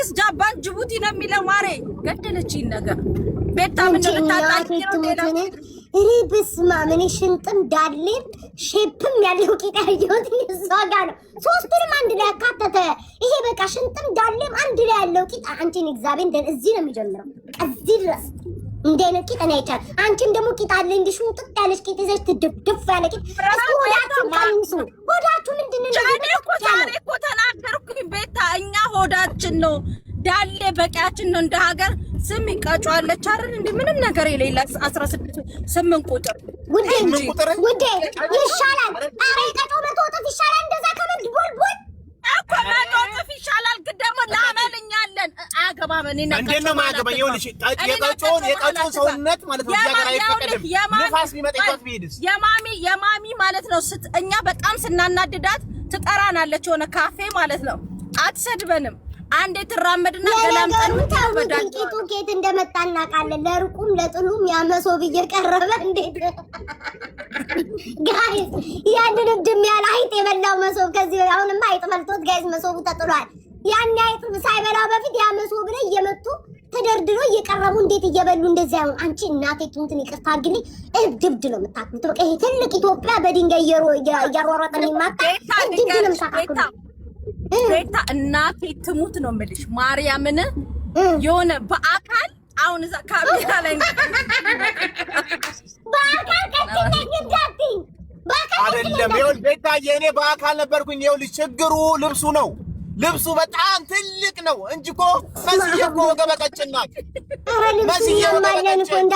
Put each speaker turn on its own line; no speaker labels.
አዲስ ጃባን ጅቡቲ ነው የሚለው ማሬ ገደለችኝ ነገር ቤታ ምን እንደምታጣቂ
እኔ በስማ ምን ሽንጥም ዳሌም ሼፕም ያለው ቂጣ ያየሁት እዛ ጋር ነው። ሶስቱንም አንድ ላይ ያካተተ ይሄ በቃ ሽንጥም ዳሌም አንድ ላይ ያለው ቂጣ አንቺን እግዚአብሔር እንደ እዚህ ነው የሚጀምረው እዚህ ድረስ እንደ አይነት ቂጣ ነው አይቻል። አንቺም ደግሞ ቂጣ አለ እንዲሽ ጥጥ ያለሽ ቂጣ ይዘሽ ትድፍድፍ ያለ ቂጣ እስኪ ሆዳችሁ ቀንሱ። ሆዳችሁ ምንድነው?
ዛሬ እኮ ተናገርኩኝ ቤታ እኛ ሆዳችን ነው ዳሌ በቂያችን ነው እንደ ሀገር ስም ይቃጫለች አይደል እንዴ ምንም ነገር የሌላ 16 8 ቁጥር
ውዴ ይሻላል። ኧረ ይቀጣው መቶ እጥፍ ይሻላል እንደዛ ከመድቦልቦል
እኮ መቶ እጥፍ ይሻላል። ግን ደግሞ ላመልኛለን አገባም እኔ ነው
እንዴ ነው ማገባኝ ይኸውልሽ የቀጮን ሰውነት ማለት ነው ያገራ ይፈቀደም ንፋስ ቢመጣ ይቆጥ ቢሄድስ
የማሚ ማለት ነው እኛ በጣም ስናናድዳት ትጠራናለች ሆነ ካፌ ማለት ነው አትሰድበንም አንዴ ትራመድና ገላምጠን
ወዳጅ ቄት እንደመጣ እናውቃለን። ለሩቁም ለጥሉም ያመሶብ እየቀረበ እንዴት ጋይስ ያንን ድም ያለ አይጥ የበላው መሶብ ከዚህ አሁንማ አይጥ መልቶት ጋይስ መሶቡ ተጥሏል። ያን አይጥ ሳይበላው በፊት ያመሶብ ላይ እየመጡ ተደርድሮ እየቀረቡ እንዴት እየበሉ እንደዚህ አሁን አንቺ እናቴ ትምትን ይቅርታ አግልኝ እብድብድ ነው የምታክሉት። በቃ ይሄ ትልቅ ኢትዮጵያ በድንጋይ እያሯሯጠን ይማታ እብድብድ ነው የምታክሉት።
ቤታ እናቴ ትሙት ነው የምልሽ ማርያምን የሆነ በአካል አሁን እዛ ካሜራ ላይ
በአካል ከተነገዳትኝ
አይደለም ይኸውልሽ ቤታ የኔ በአካል ነበርኩኝ። ይኸውልሽ ችግሩ ልብሱ ነው። ልብሱ በጣም ትልቅ ነው እንጂ እኮ መስዬ እኮ ወገበ ቀጭን ናት።
መስዬ ወገበ ቀጭን